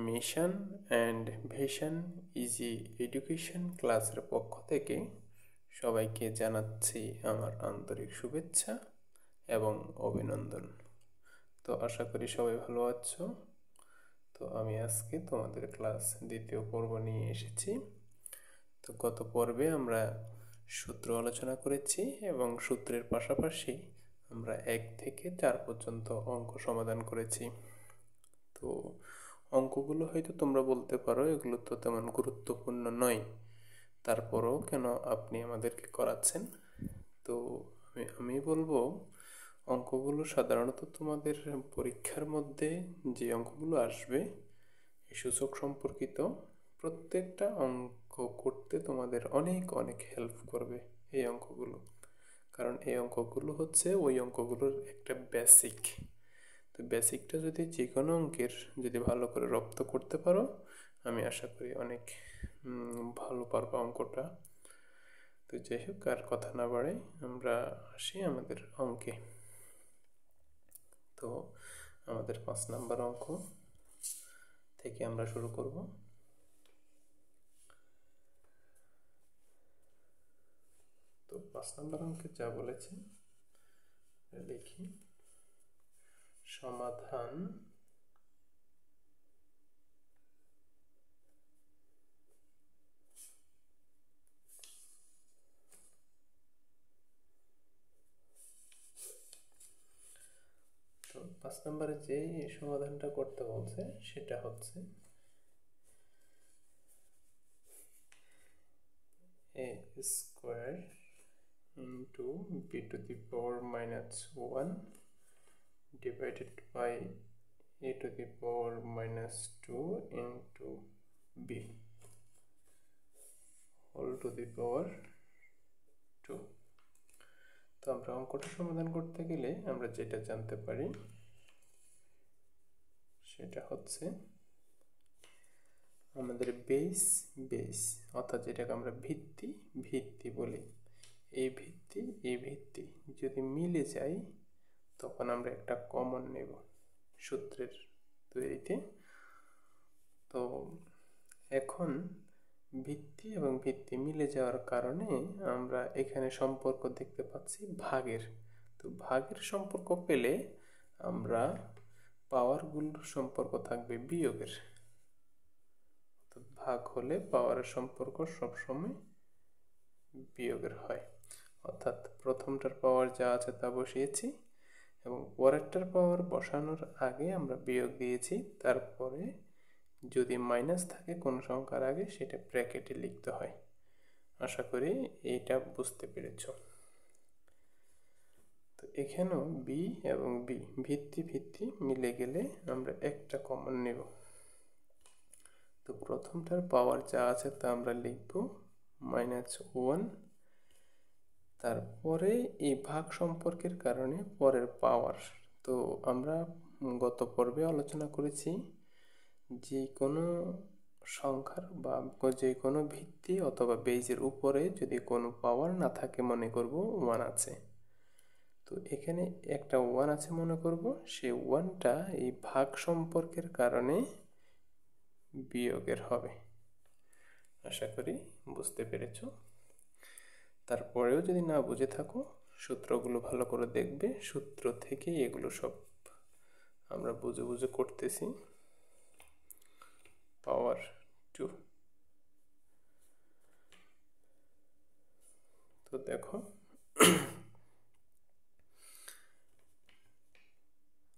Mission and vision easy education ক্লাসের পক্ষ থেকে সবাইকে জানাচ্ছি আমার আন্তরিক শুভেচ্ছা এবং অভিনন্দন। তো আশা করি সবাই ভালো আছো। তো আমি আজকে তোমাদের ক্লাস দ্বিতীয় পর্ব নিয়ে এসেছি। তো গত পর্বে আমরা সূত্র আলোচনা করেছি এবং সূত্রের পাশাপাশি আমরা 1 থেকে 4 পর্যন্ত অঙ্ক সমাধান করেছি। তো অঙ্কগুলো হয়তো তোমরা বলতে পারো এগুলো তো তেমন গুরুত্বপূর্ণ নয়, তারপরও কেন আপনি আমাদেরকে করাচ্ছেন। তো আমি বলবো অঙ্কগুলো সাধারণত তোমাদের পরীক্ষার মধ্যে যে অঙ্কগুলো আসবে এই সূচক সম্পর্কিত প্রত্যেকটা অঙ্ক করতে তোমাদের অনেক অনেক হেল্প করবে এই অঙ্কগুলো, কারণ এই অঙ্কগুলো হচ্ছে ওই অঙ্কগুলোর একটা বেসিক। তো বেসিকটা যদি যে কোনো অঙ্কের যদি ভালো করে রপ্ত করতে পারো, আমি আশা করি অনেক ভালো পারবো অঙ্কটা। তো যাই হোক, আর কথা না বাড়াই আমরা আসি আমাদের অঙ্কে। তো আমাদের 5 নাম্বার অঙ্ক থেকে আমরা শুরু করব। তো 5 নাম্বার অঙ্কে যা বলেছে লিখি, সমাধান তো 5 নম্বরে যে সমাধানটা করতে বলছে সেটা হচ্ছে a square into b to the power minus 1 divided by a to the power minus 2 into b whole to the power 2। তো আমরা অঙ্কটা সমাধান করতে গেলে আমরা যেটা জানতে পারি সেটা হচ্ছে আমাদের বেস অর্থাৎ যেটাকে আমরা ভিত্তি বলি, এই ভিত্তি যদি মিলে যায় তখন আমরা একটা কমন নেব সূত্রের তৈরিতে। তো এখন ভিত্তি এবং ভিত্তি মিলে যাওয়ার কারণে আমরা এখানে সম্পর্ক দেখতে পাচ্ছি ভাগের। তো ভাগের সম্পর্ক পেলে আমরা পাওয়ারগুলোর সম্পর্ক থাকবে বিয়োগের। তো ভাগ হলে পাওয়ারের সম্পর্ক সবসময় বিয়োগের হয়, অর্থাৎ প্রথমটার পাওয়ার যা আছে তা বসিয়েছি এবং পরেরটার পাওয়ার বসানোর আগে আমরা বিয়োগ দিয়েছি, তারপরে যদি মাইনাস থাকে কোনো সংখ্যার আগে সেটা ব্র্যাকেটে লিখতে হয়। আশা করি এইটা বুঝতে পেরেছ। তো এখানেও বি এবং বি ভিত্তি মিলে গেলে আমরা একটা কমন নেব। তো প্রথমটার পাওয়ার যা আছে তা আমরা লিখব -1, তারপরে এই ভাগ সম্পর্কের কারণে পরের পাওয়ার। তো আমরা গত পর্বে আলোচনা করেছি যে কোনো সংখ্যার বা যে কোনো ভিত্তি অথবা বেজের উপরে যদি কোনো পাওয়ার না থাকে মনে করব 1 আছে। তো এখানে একটা 1 আছে মনে করব, সেই 1টা এই ভাগ সম্পর্কের কারণে বিয়োগের হবে। আশা করি বুঝতে পেরেছ। তারপরেও যদি না বুঝে থাকো সূত্রগুলো ভালো করে দেখবে, সূত্র থেকেই এগুলো সব আমরা বুঝে করতেছি। পাওয়ার 2। তো দেখো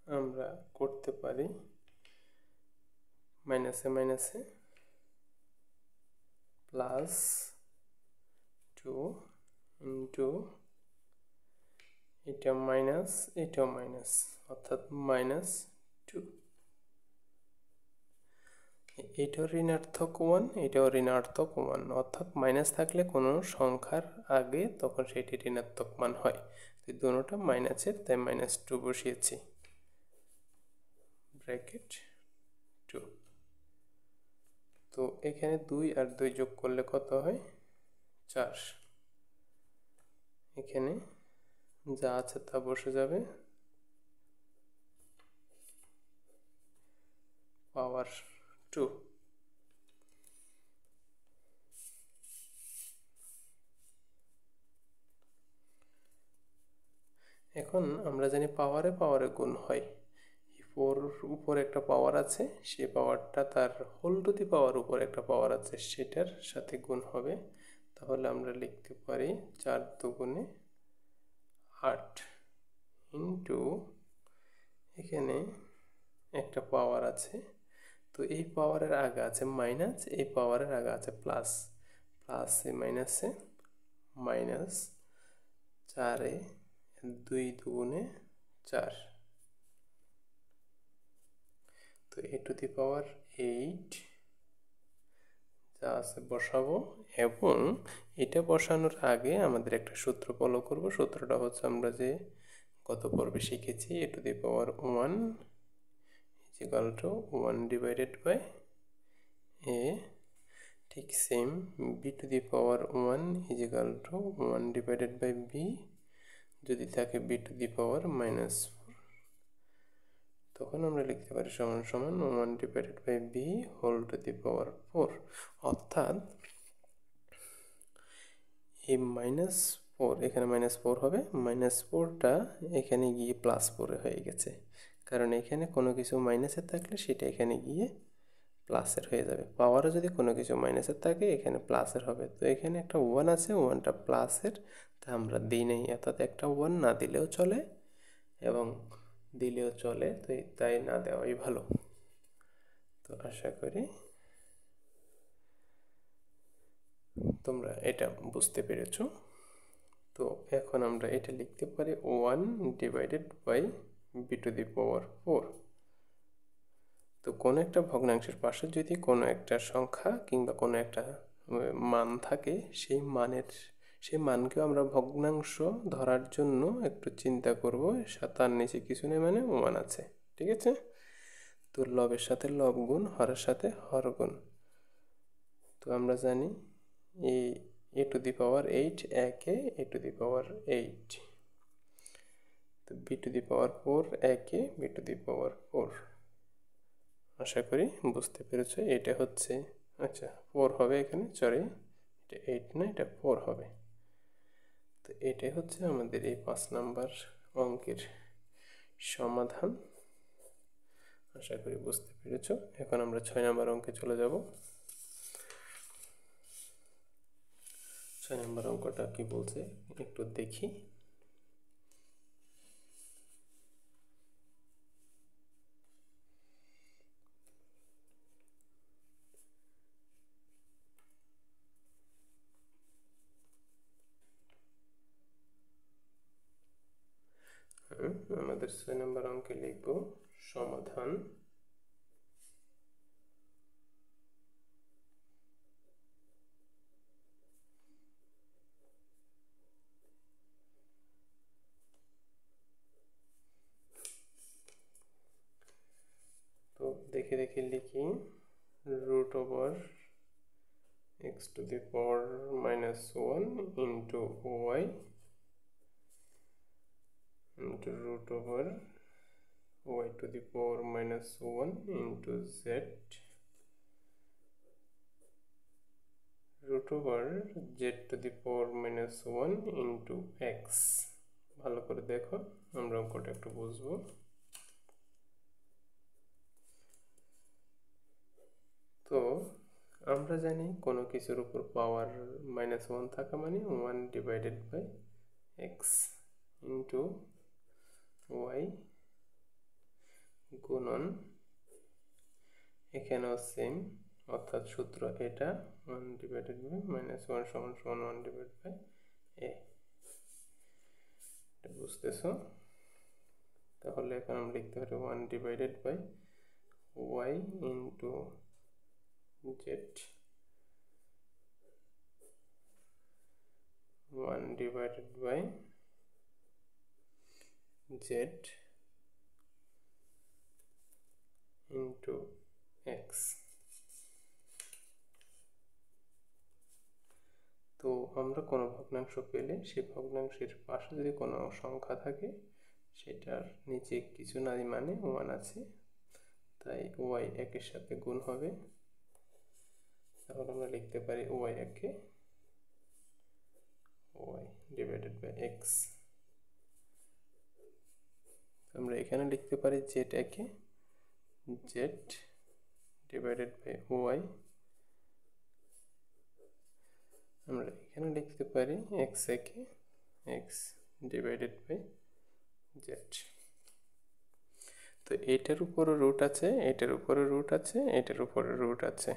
আমরা করতে পারি মাইনাসে প্লাস 2 ইন্টু এটা মাইনাস এটাও মাইনাস, অর্থাৎ -2। এটাও ঋণাত্মক 1 এটাও ঋণাত্মক 1, অর্থাৎ মাইনাস থাকলে কোনো সংখ্যার আগে তখন সেটি ঋণাত্মক মান হয়। তো দুটোটা মাইনাসের, তাই -2 বসিয়েছি ব্র্যাকেট 2। তো এখানে 2 আর 2 যোগ করলে কত হয় 4। এখানে যা আছে তা বসে যাবে, পাওয়ার 2। এখন আমরা জানি পাওয়ারে পাওয়ারে গুণ হয়। উপর একটা পাওয়ার আছে, সেই পাওয়ারটা তার হোল টু দি পাওয়ার উপর একটা পাওয়ার আছে, সেটার সাথে গুণ হবে। তাহলে আমরা লিখতে পারি 4 দুগুণে 8 ইন্টু এখানে একটা পাওয়ার আছে, তো এই পাওয়ারের আগে আছে মাইনাস, এই পাওয়ারের আগে আছে প্লাস, প্লাসে মাইনাসে মাইনাস 4-এ 2 দুগুণে 4, তো a টু দি পাওয়ার 8 যা আছে বসাবো। এবং এটা বসানোর আগে আমাদের একটা সূত্র ফলো করব। সূত্রটা হচ্ছে আমরা যে গত পর্বে শিখেছি, a to the power 1 is equal to 1 divided by a, ঠিক same b to the power 1 is equal to 1 divided by b যদি থাকে b টু দি পাওয়ার -4, তখন আমরা লিখতে পারি সমান সমান 1 divided by b whole to the power 4। অর্থাৎ এই -4 এখানে -4 হবে, -4টা এখানে গিয়ে +4 হয়ে গেছে, কারণ এখানে কোনো কিছু মাইনাসের থাকলে সেটা এখানে গিয়ে প্লাসের হয়ে যাবে। পাওয়ারে যদি কোনো কিছু মাইনাসের থাকে এখানে প্লাসের হবে, তো এখানে একটা 1 আছে, 1টা প্লাসের, তা আমরা দিই নাই, অর্থাৎ একটা 1 না দিলেও চলে এবং দিলেও চলে, তো তাই না দেওয়াই ভালো। তো আশা করি তোমরা এটা বুঝতে পেরেছো। তো এখন আমরা এটা লিখতে পারি 1 divided by b to the power 4। তো কোনো একটা ভগ্নাংশের পাশে যদি কোনো একটা সংখ্যা কিংবা কোনো একটা মান থাকে, সেই মানকেও আমরা ভগ্নাংশ ধরার জন্য একটু চিন্তা করব, তার নিচে কিছু নেই মানে 1 আছে, ঠিক আছে। তো লবের সাথে লব গুণ, হরের সাথে হর গুণ। তো আমরা জানি এই a টু দি পাওয়ার 8 একে a টু দি পাওয়ার 8, তো b টু দি পাওয়ার 4 একে b টু দি পাওয়ার 4। আশা করি বুঝতে পেরেছো। এটা হচ্ছে, আচ্ছা 4 হবে এখানে, সরি এটা 8 না, এটা 4 হবে। তো এটাই হচ্ছে আমাদের এই 5 নাম্বার অঙ্কের সমাধান। আশা করি বুঝতে পেরেছো। এখন আমরা 6 নাম্বার অঙ্কে চলে যাব। 6 নাম্বার অঙ্কটা কি বলছে একটু দেখি। আমাদের 6 নাম্বার অঙ্কে লিখব সমাধান। তো দেখে দেখে লিখি, root over x to the power -1 into y into root over y to the power -1 into z root over z to the power -1 into x। ভালো করে দেখো, আমরা অঙ্কটা একটু বুঝবো। তো আমরা জানি কোনো কিছুর উপর পাওয়ার -1 থাকা মানে 1 divided by x into y গুণন, এখানেও সেম, অর্থাৎ সূত্র এটা 1 ডিভাইডেড বাই -1 সমান সমান 1 ডিভাইড বাই a। এটা বুঝতেছো? তাহলে এখন আমরা লিখতে পারি 1 divided by y into z, 1 divided by z into x। তো আমরা কোনো ভগ্নাংশ পেলে সেই ভগ্নাংশের পাশে যদি কোনো সংখ্যা থাকে সেটার নিচে কিছু না মানে 1 আছে, তাই ওয়াই একের সাথে গুণ হবে। তাহলে আমরা লিখতে পারি ওয়াই একে ওয়াই ডিভাইডেড বাই এক্স। আমরা এখানে লিখতে পারি জেড একে জেড ডিভাইডেড বাই ওয়াই। আমরা এখানে লিখতে পারি এক্স একে এক্স ডিভাইডেড বাই জেড। তো এটার উপরে রুট আছে, এটার উপরে রুট আছে, এটার উপরে রুট আছে।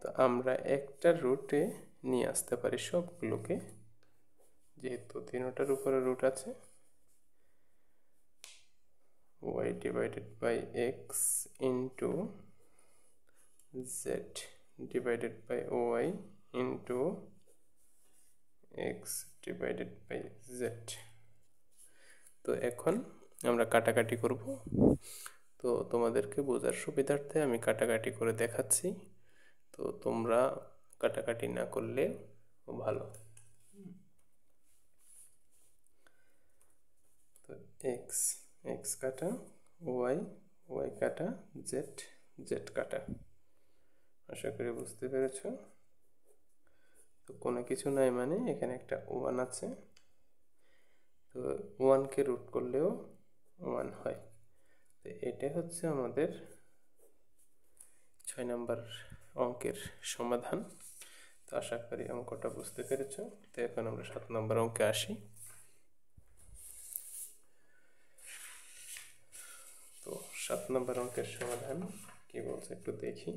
তো আমরা একটা রুটে নিয়ে আসতে পারি সবগুলোকে, যেহেতু তিনটার উপরে রুট আছে। y divided by X into Z divided by Y into X divided by Z. তো এখন আমরা কাটাকাটি করব। তো তোমাদেরকে বোঝার সুবিধার্থে আমি কাটাকাটি করে দেখাচ্ছি। তো তোমরা কাটাকাটি না করলে ভালো। তো এক্স এক্স কাটা, ওয়াই ওয়াই কাটা, জেড জেড কাটা। আশা করি বুঝতে পেরেছ। তো কোনো কিছু নাই মানে এখানে একটা ওয়ান আছে, তো ওয়ানকে রুট করলেও ওয়ান হয়। তো এটা হচ্ছে আমাদের 6 নম্বর অঙ্কের সমাধান। তো আশা করি অঙ্কটা বুঝতে পেরেছ। তো এখন আমরা 7 নম্বর অঙ্কে আসি। তো 7 নম্বর অঙ্কের সমাধান কি বলছে একটু দেখি।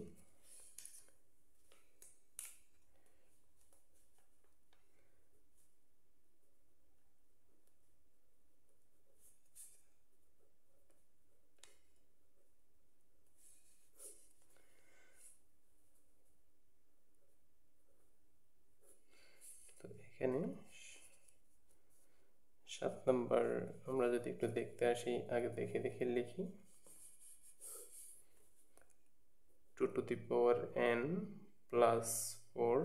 তো এখানে 7 নম্বর আমরা যদি একটু দেখতে আসি, আগে দেখে দেখে লিখি। 2 to the power n plus 4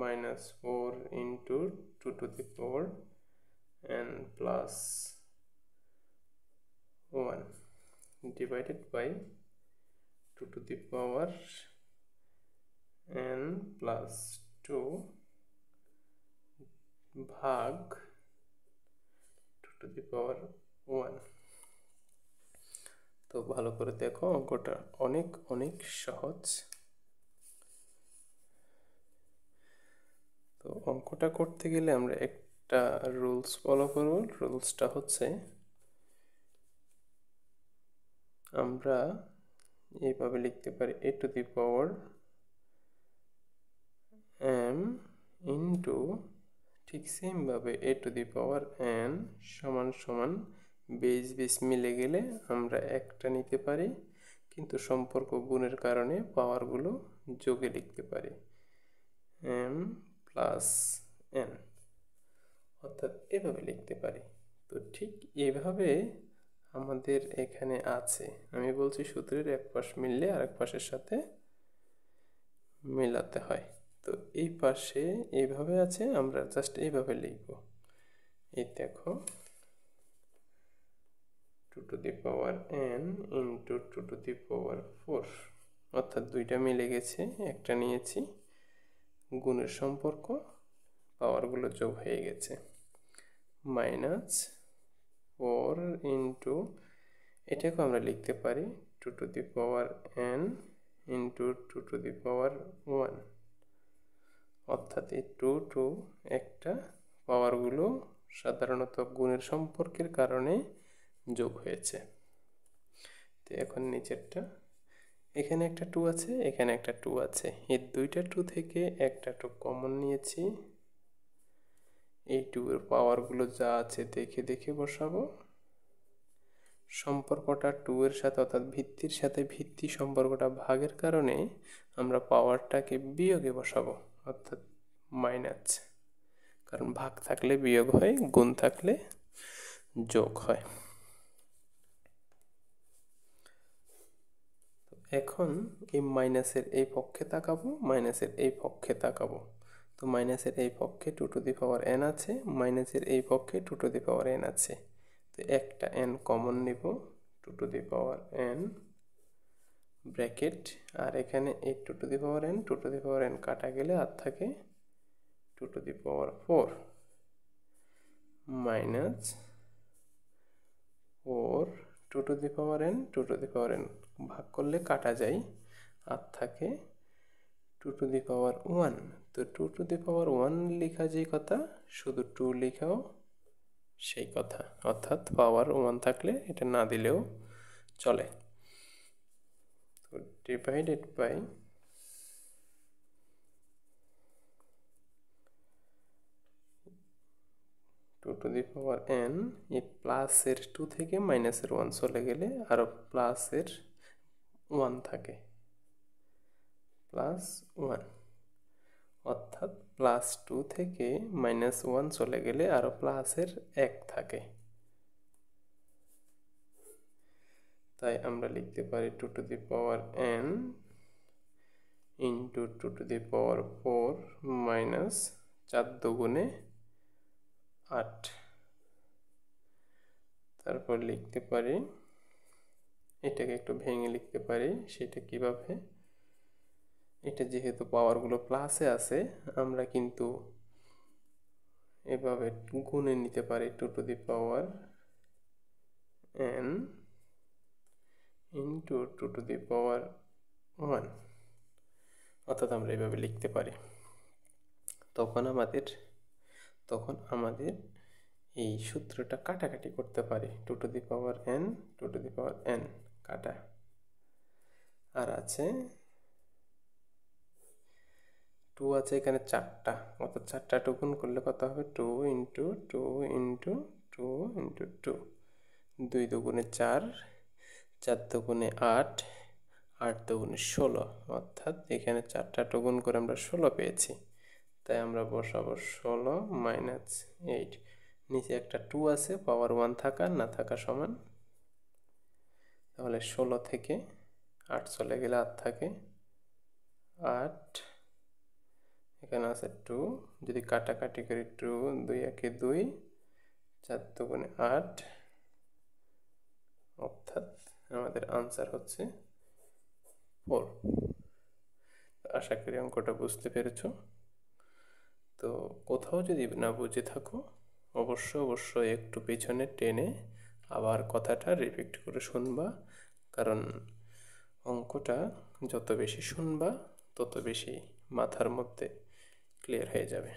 minus 4 into 2 to the power n plus 1 divided by 2 to the power n plus 2 ভাগ 2 to the power 1। তো ভালো করে দেখো, অঙ্কটা অনেক অনেক সহজ। তো অঙ্কটা করতে গেলে আমরা একটা রুলস ফলো করব। রুলসটা হচ্ছে আমরা এইভাবে লিখতে পারি a to the power m into, ঠিক সেমভাবে a to the power n সমান সমান বেস বেস মিলে গেলে আমরা একটা নিতে পারি, কিন্তু সম্পর্ক গুণের কারণে পাওয়ারগুলো যোগে লিখতে পারি m প্লাস n, অর্থাৎ এভাবে লিখতে পারি। তো ঠিক এভাবে আমাদের এখানে আছে। আমি বলছি সূত্রের এক পাশ মিললে আরেক পাশের সাথে মেলাতে হয়। তো এই পাশে এইভাবে আছে, আমরা জাস্ট এইভাবে লিখব। এই দেখো 2 to the power n into 2 to the power 4, অর্থাৎ দুইটা মিলে গেছে, একটা নিয়েছি, গুণের সম্পর্ক, পাওয়ারগুলো যোগ হয়ে গেছে। মাইনাস 4 ইন্টু, এটাকে আমরা লিখতে পারি 2 to the power n into 2 to the power 1, অর্থাৎ এই 2 টু একটা, পাওয়ারগুলো সাধারণত গুণের সম্পর্কের কারণে যোগ হয়েছে। তো এখন নিচেরটা, এখানে একটা 2 আছে, এখানে একটা 2 আছে, এই দুইটা 2 থেকে একটা 2 কমন নিয়েছি। এই 2 এর পাওয়ারগুলো যা আছে দেখে দেখে বসাবো। সম্পর্কটা 2 এর সাথে, অর্থাৎ ভিত্তির সাথে ভিত্তি সম্পর্কটা ভাগের কারণে আমরা পাওয়ারটাকে বিয়োগে বসাবো, অর্থাৎ মাইনাস, কারণ ভাগ থাকলে বিয়োগ হয়, গুণ থাকলে যোগ হয়। এখন এই মাইনাসের এই পক্ষে তাকাবো, মাইনাসের এই পক্ষে তাকাবো। তো মাইনাসের এই পক্ষে 2 to the power n আছে, মাইনাসের এই পক্ষে 2 to the power n আছে। তো একটা n কমন নিব, 2 to the power n bracket, আর এখানে এই 2 to the power n, 2 to the power n কাটা গেলে আর থাকে 2 to the power 4 minus 4 2 to the power n, 2 to the power n ভাগ করলে কাটা যায়, আর থাকে 2 টু দি পাওয়ার 1। তো 2 টু দি পাওয়ার 1 লেখা যেই কথা, শুধু 2 লেখাও সেই কথা, অর্থাৎ পাওয়ার 1 থাকলে এটা না দিলেও চলে। তো divided by 2 to the power n, এই প্লাসের 2 থেকে মাইনাসের 1 চলে গেলে আরও প্লাসের 1 থাকে, প্লাস 1, অর্থাৎ প্লাস 2 থেকে মাইনাস 1 চলে গেলে আরও প্লাসের 1 থাকে। তাই আমরা লিখতে পারি 2 to the power n into 2 to the power 4 minus 4 দুগুণে 8। তারপর লিখতে পারি, এটাকে একটু ভেঙে লিখতে পারি, সেটা কিভাবে, এটা যেহেতু পাওয়ারগুলো প্লাসে আছে, আমরা কিন্তু এভাবে গুণে নিতে পারি 2 to the power n into 2 to the power 1, অর্থাৎ আমরা এভাবে লিখতে পারি। তখন আমাদের এই সূত্রটা কাটাকাটি করতে পারি, 2 to the power n, 2 to the power n কাটা, আর আছে 2 আছে এখানে 4টা, অর্থাৎ 4টা গুণ করলে কত হবে, 2 ইন্টু 2 ইন্টু 2 ইন্টু 2, 2 দুগুণে 4, 4 দুগুণে 8, 8 দুগুণে 16, অর্থাৎ এখানে 4টা গুণ করে আমরা 16 পেয়েছি। তাই আমরা বসাবো 16 মাইনাস 8, নিচে একটা 2 আছে, পাওয়ার 1 থাকা না থাকা সমান, তাহলে 16 থেকে 8 চলে গেলে আর থাকে 8, এখানে আছে 2, যদি কাটাকাটি করি 2 2 একে 2, 4 দুগুণে 8, অর্থাৎ আমাদের আনসার হচ্ছে 4। আশা করি অঙ্কটা বুঝতে পেরেছ। তো কোথাও যদি না বুঝে থাকো অবশ্যই একটু পেছনে টেনে আবার কথাটা রিপিট করে শুনবা, কারণ অঙ্কটা যত বেশি শুনবা তত বেশি মাথার মধ্যে ক্লিয়ার হয়ে যাবে।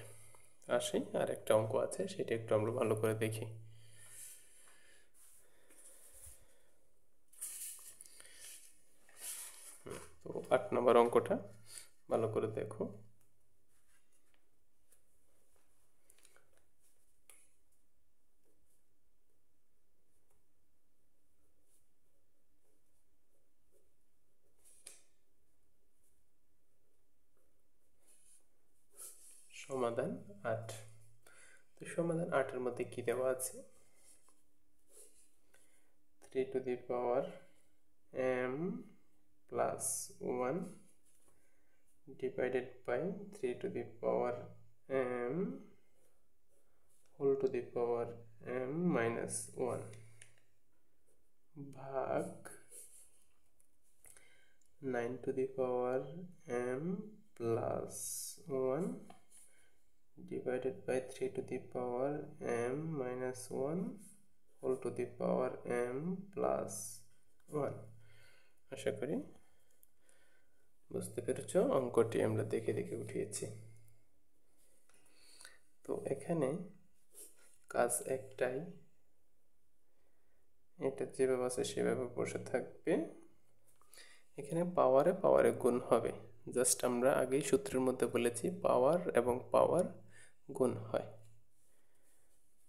আসি, আর একটা অঙ্ক আছে, সেটা একটু আমরা ভালো করে দেখি। তো 8 নম্বর অঙ্কটা ভালো করে দেখো। সমাধান 8। তো সমাধান 8-এর মধ্যে কি দেওয়া আছে, 3 to the power m plus 1 divided by 3 to the power m whole to the power m minus 1 ভাগ 9 to the power m plus 1 divided by 3 to the power m minus 1 whole to the power m plus 1। আশা করি বুঝতে পেরেছ। অঙ্কটি আমরা দেখে দেখে উঠিয়েছি। তো এখানে কাজ একটাই, এটা যেভাবে আছে সেভাবে বসে থাকবে। এখানে পাওয়ারে গুণ হবে, জাস্ট আমরা আগেই সূত্রের মধ্যে বলেছি পাওয়ার এবং পাওয়ার গুণ হয়।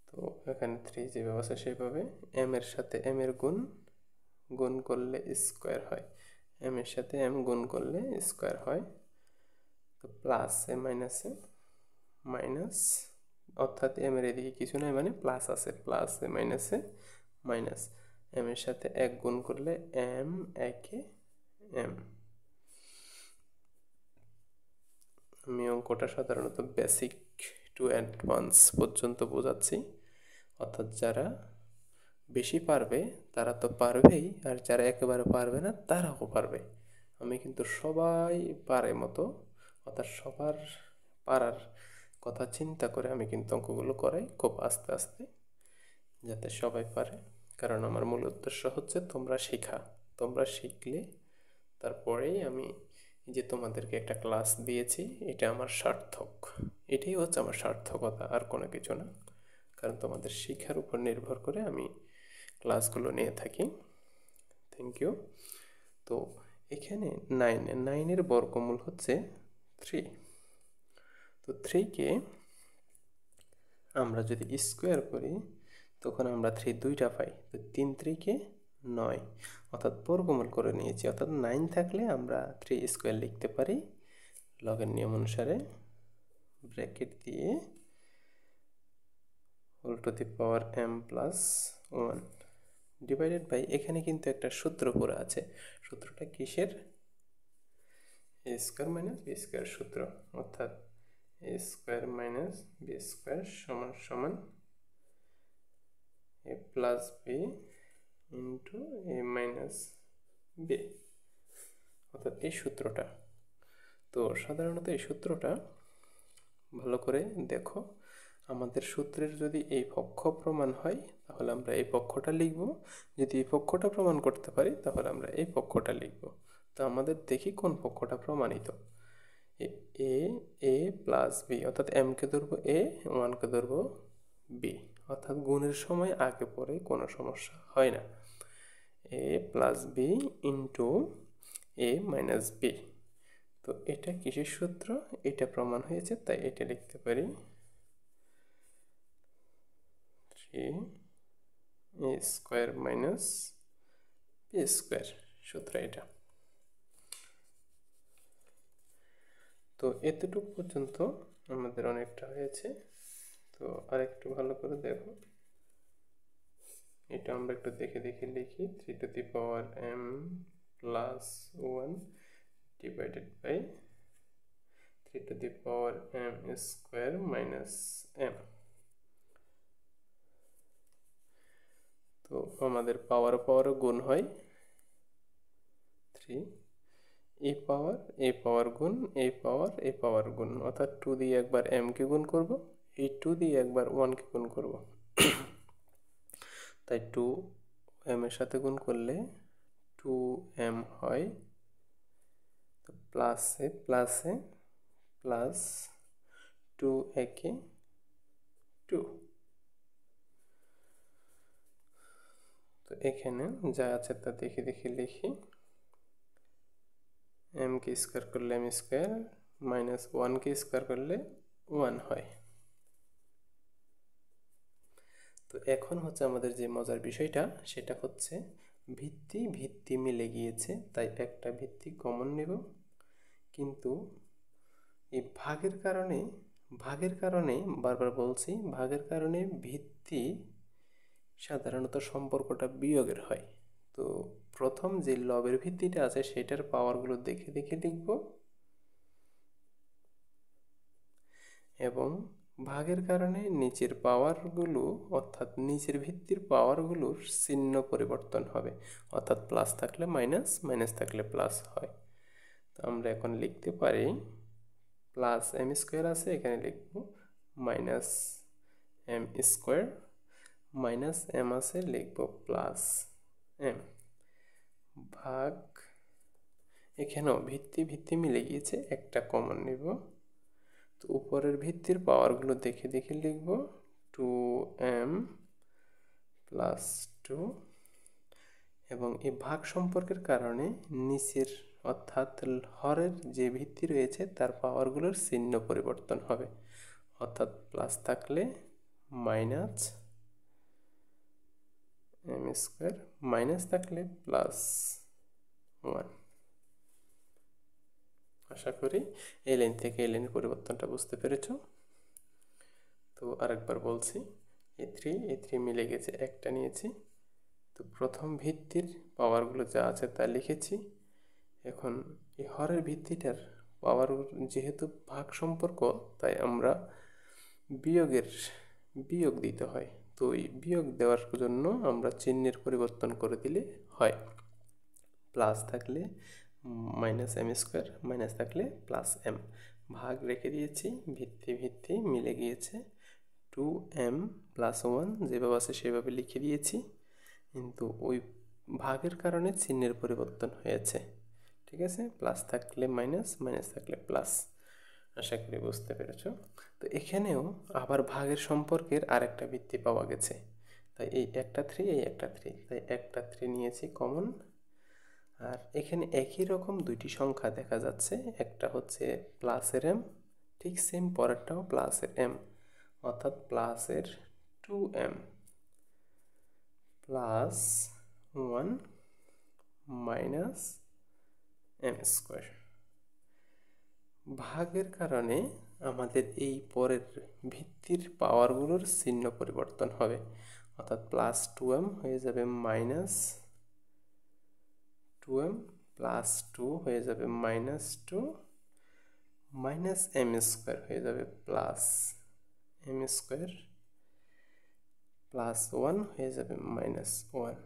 তো এখানে 3 যেভাবে আছে সেভাবে, m এর সাথে m এর গুণ করলে স্কোয়ার হয়, m এর সাথে m গুণ করলে স্কোয়ার হয়। তো প্লাসে মাইনাসে মাইনাস, অর্থাৎ m এর এদিকে কিছু নয়, মানে প্লাস আছে, প্লাসে মাইনাসে মাইনাস, m এর সাথে 1 গুণ করলে m, একে m। আমি অঙ্কটা সাধারণত বেসিক টু অ্যাডভান্স পর্যন্ত বোঝাচ্ছি, অর্থাৎ যারা বেশি পারবে তারা তো পারবেই, আর যারা একেবারে পারবে না তারাও পারবে। আমি কিন্তু সবাই পারে মতো, অর্থাৎ সবার পারার কথা চিন্তা করে আমি কিন্তু অঙ্কগুলো করাই খুব আস্তে আস্তে, যাতে সবাই পারে। কারণ আমার মূল উদ্দেশ্য হচ্ছে তোমরা শিখলে তারপরেই আমি যে তোমাদেরকে একটা ক্লাস দিয়েছি, এটা আমার সার্থক। এটাই হচ্ছে আমার সার্থকতা, আর কোনো কিছু না। কারণ তোমাদের শিক্ষার উপর নির্ভর করে আমি ক্লাসগুলো নিয়ে থাকি। Thank you. তো এখানে নাইনের বর্গমূল হচ্ছে 3। তো 3কে আমরা যদি স্কোয়ার করি তখন আমরা 3 দুইটা পাই। তো 3 3কে 9, অর্থাৎ বর্গমূল করে নিয়েছি। অর্থাৎ 9 থাকলে আমরা 3 স্কোয়ার লিখতে পারি লগের নিয়ম অনুসারে, ব্র্যাকেট দিয়ে whole to the power m plus 1 divided by, এখানে কিন্তু একটা সূত্র পড়ে আছে। সূত্রটা কিসের? A square minus B square সূত্র, অর্থাৎ A square minus B square সমান সমান A plus B into A minus B, অর্থাৎ এই সূত্রটা। তো সাধারণত এই সূত্রটা ভালো করে দেখো, আমাদের সূত্রের যদি এই পক্ষ প্রমাণ হয় তাহলে আমরা এই পক্ষটা লিখব, যদি এই পক্ষটা প্রমাণ করতে পারি তাহলে আমরা এই পক্ষটা লিখব। তো আমাদের দেখি কোন পক্ষটা প্রমাণিত। এ এ প্লাস বি, অর্থাৎ এমকে ধরবো এ, ওয়ানকে ধরবো বি, অর্থাৎ গুণের সময় আগে পরে কোনো সমস্যা হয় না। এ plus B into A minus B. তো এটা কিসের সূত্র? এটা প্রমাণ হয়েছে, তাই এটা লিখতে পারি 3 এ স্কোয়ার মাইনাস বি স্কোয়ার, সূত্র এটা। তো এতটুকু পর্যন্ত আমাদের অনেকটা হয়েছে। তো আরেকটু ভালো করে দেখো, এটা আমরা একটু দেখে দেখে লিখি। 3 to the power m plus 1 divided by 3 to the power m square minus m। তো আমাদের পাওয়ার গুণ হয় 3, এ পাওয়ার গুণ এ পাওয়ার গুণ, অর্থাৎ 2 দিয়ে একবার m কে গুণ করব, এই 2 দিয়ে একবার 1 কে গুণ করব। তাই 2 m এর সাথে গুণ করলে 2m হয়, তো প্লাসে প্লাস 2 একে 2। তো এখানে যা আছে তা দেখে দেখে লিখি। m কে স্কোয়ার করলে m স্কোয়ার, মাইনাস 1 কে স্কোয়ার করলে 1 হয়। তো এখন হচ্ছে আমাদের যে মজার বিষয়টা, সেটা হচ্ছে ভিত্তি মিলে গিয়েছে, তাই একটা ভিত্তি কমন নেব। কিন্তু এই ভাগের কারণে বারবার বলছি, ভাগের কারণে ভিত্তি সাধারণত সম্পর্কটা বিয়োগের হয়। তো প্রথম যে লবের ভিত্তিটা আছে সেটার পাওয়ারগুলো দেখে দেখে লিখব, এবং ভাগের কারণে নিচের পাওয়ারগুলো, অর্থাৎ নিচের ভিত্তির পাওয়ারগুলোর চিহ্ন পরিবর্তন হবে, অর্থাৎ প্লাস থাকলে মাইনাস, মাইনাস থাকলে প্লাস হয়। তো আমরা এখন লিখতে পারি প্লাস m স্কোয়ার আছে, এখানে লিখব minus m square, minus m আছে লিখব প্লাস m, ভাগ, এখানেও ভিত্তি মিলে গিয়েছে, একটা কমন নিব। তো উপরের ভিত্তির পাওয়ারগুলো দেখে দেখে লিখব 2m প্লাস 2, এবং এই ভাগ সম্পর্কের কারণে নিচের অর্থাৎ হরের যে ভিত্তি রয়েছে তার পাওয়ারগুলোর চিহ্ন পরিবর্তন হবে, অর্থাৎ প্লাস থাকলে মাইনাস m স্কোয়ার, মাইনাস থাকলে প্লাস 1। আশা করি এই লাইন থেকে এই লাইনের পরিবর্তনটা বুঝতে পেরেছ। তো আরেকবার বলছি, এ3 মিলে গেছে, একটা নিয়েছি। তো প্রথম ভিত্তির পাওয়ারগুলো যা আছে তা লিখেছি। এখন এই হরের ভিত্তিটার পাওয়ার, যেহেতু ভাগ সম্পর্ক, তাই আমরা বিয়োগ দিতে হয়। তো এই বিয়োগ দেওয়ার জন্য আমরা চিহ্নের পরিবর্তন করে দিলে হয়, প্লাস থাকলে মাইনাস এম স্কোয়ার, মাইনাস থাকলে প্লাস এম, ভাগ রেখে দিয়েছি, ভিত্তি ভিত্তি মিলে গিয়েছে, 2m প্লাস 1 যেভাবে আছে সেভাবে লিখে দিয়েছি, কিন্তু ওই ভাগের কারণে চিহ্নের পরিবর্তন হয়েছে। ঠিক আছে, প্লাস থাকলে মাইনাস, মাইনাস থাকলে প্লাস। আশা করি বুঝতে পেরেছ। তো এখানেও আবার ভাগের সম্পর্কের আরেকটা ভিত্তি পাওয়া গেছে, তাই এই একটা 3, এই একটা 3, তাই একটা 3 নিয়েছি কমন। আর এখানে একই রকম দুইটি সংখ্যা দেখা যাচ্ছে, একটা হচ্ছে প্লাসের এম, ঠিক সেম পরেরটাও প্লাসের এম, অর্থাৎ প্লাসের 2m plus 1 minus M square. ভাগের কারণে আমাদের এই পরের ভিত্তির পাওয়ারগুলোর চিহ্ন পরিবর্তন হবে, অর্থাৎ প্লাস 2m হয়ে যাবে মাইনাস 2m, প্লাস 2 হয়ে যাবে মাইনাস 2, মাইনাস এম স্কোয়ার হয়ে যাবে প্লাস এম স্কোয়ার, প্লাস 1 হয়ে যাবে মাইনাস 1।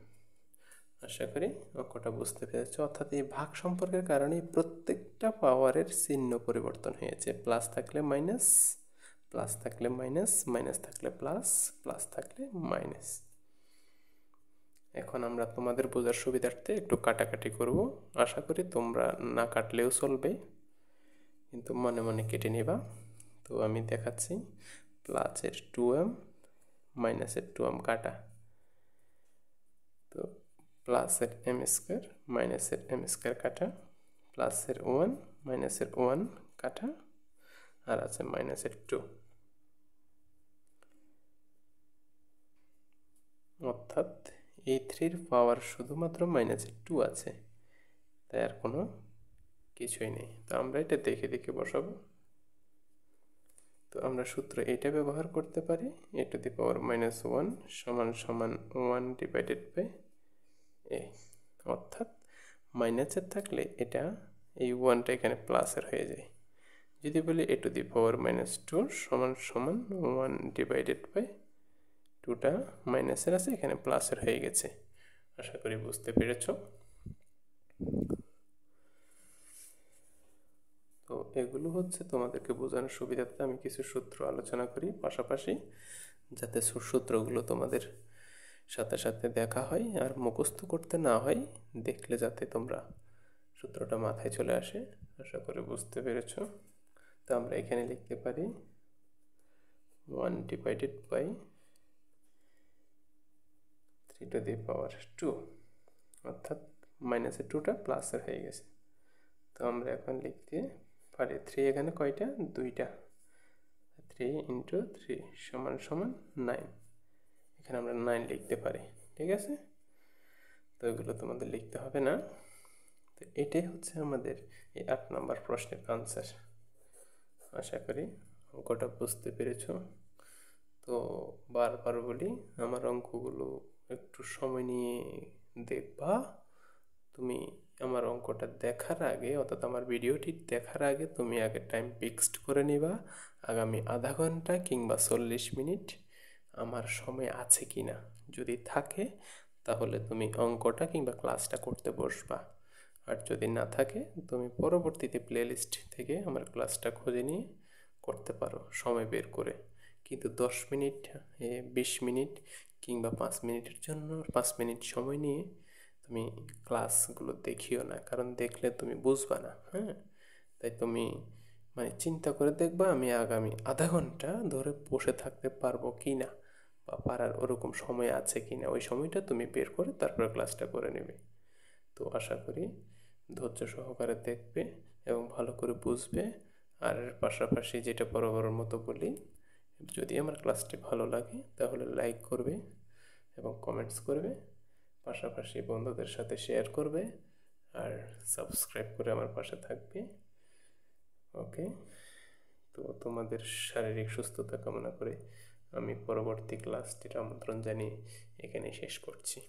আশা করি অঙ্কটা বুঝতে পেরেছ। অর্থাৎ এই ভাগ সম্পর্কের কারণে প্রত্যেকটা পাওয়ারের চিহ্ন পরিবর্তন হয়েছে, প্লাস থাকলে মাইনাস, প্লাস থাকলে মাইনাস, মাইনাস থাকলে প্লাস, প্লাস থাকলে মাইনাস। এখন আমরা তোমাদের বোঝার সুবিধার্থে একটু কাটাকাটি করব, আশা করি তোমরা না কাটলেও চলবে, কিন্তু মনে মনে কেটে নেবা। তো আমি দেখাচ্ছি, প্লাসের 2m মাইনাসের 2m কাটা, তো প্লাসের এম স্কোয়ার মাইনাসের এম স্কোয়ার কাটা, প্লাসের 1 মাইনাসের 1 কাটা, আর আছে মাইনাসের 2। অর্থাৎ এই 3-র পাওয়ার শুধুমাত্র মাইনাসের 2 আছে, তাই আর কোনো কিছুই নেই। তো আমরা এটা দেখে দেখে বসাবো। তো আমরা সূত্র এটা ব্যবহার করতে পারি, a to the power minus 1 সমান সমান 1 ডিভাইডেড বাই a, অর্থাৎ মাইনাসের থাকলে এটা এই 1টা এখানে প্লাসের হয়ে যায়। যদি বলি a to the power minus 2 সমান সমান 1 ডিভাইডেড বাই 2টা মাইনাসের আছে, এখানে প্লাসের হয়ে গেছে। আশা করি বুঝতে পেরেছ। তো এগুলো হচ্ছে তোমাদেরকে বোঝানোর সুবিধার্থে আমি কিছু সূত্র আলোচনা করি পাশাপাশি, যাতে সূত্রগুলো তোমাদের সাথে সাথে দেখা হয় আর মুখস্থ করতে না হয়, দেখলে যাতে তোমরা সূত্রটা মাথায় চলে আসে। আশা করি বুঝতে পেরেছ। তো আমরা এখানে লিখতে পারি 1 ডিভাইডেড বাই 3 টু দি পাওয়ার 2, অর্থাৎ মাইনাসের 2টা প্লাসের হয়ে গেছে। তো আমরা এখন লিখতে পারি 3 এখানে কয়টা, 2টা, 3 ইন্টু 3 সমান সমান 9, এখানে আমরা 9 লিখতে পারি। ঠিক আছে, তো এগুলো তোমাদের লিখতে হবে না। তো এটাই হচ্ছে আমাদের এই 8 নম্বর প্রশ্নের আনসার। আশা করি অঙ্কটা বুঝতে পেরেছ। তো বারবার বলি, আমার অঙ্কগুলো একটু সময় নিয়ে দেখবা। তুমি আমার অঙ্কটা দেখার আগে, অর্থাৎ আমার ভিডিওটি দেখার আগে তুমি আগে টাইম ফিক্সড করে নিবা, আগামী আধা ঘন্টা কিংবা 40 মিনিট আমার সময় আছে কি না। যদি থাকে তাহলে তুমি অঙ্কটা কিংবা ক্লাসটা করতে বসবা, আর যদি না থাকে তুমি পরবর্তীতে প্লেলিস্ট থেকে আমার ক্লাসটা খুঁজে নিয়ে করতে পারো সময় বের করে। কিন্তু 10 মিনিট, 20 মিনিট কিংবা 5 মিনিটের জন্য 5 মিনিট সময় নিয়ে তুমি ক্লাসগুলো দেখিও না, কারণ দেখলে তুমি বুঝবা না। হ্যাঁ, তাই তুমি মানে চিন্তা করে দেখবা আমি আগামী আধা ঘন্টা ধরে বসে থাকতে পারবো কি না, বা পারার ওরকম সময় আছে কি না, ওই সময়টা তুমি বের করে তারপরে ক্লাসটা করে নেবে। তো আশা করি ধৈর্য সহকারে দেখবে এবং ভালো করে বুঝবে। আর পাশাপাশি যেটা বরাবরের মতো বলি, যদি আমার ক্লাসটি ভালো লাগে তাহলে লাইক করবে এবং কমেন্টস করবে, পাশাপাশি বন্ধুদের সাথে শেয়ার করবে আর সাবস্ক্রাইব করে আমার পাশে থাকবে। ওকে, তো তোমাদের শারীরিক সুস্থতা কামনা করে আমি পরবর্তী ক্লাসটির আমন্ত্রণ জানিয়ে এখানে শেষ করছি।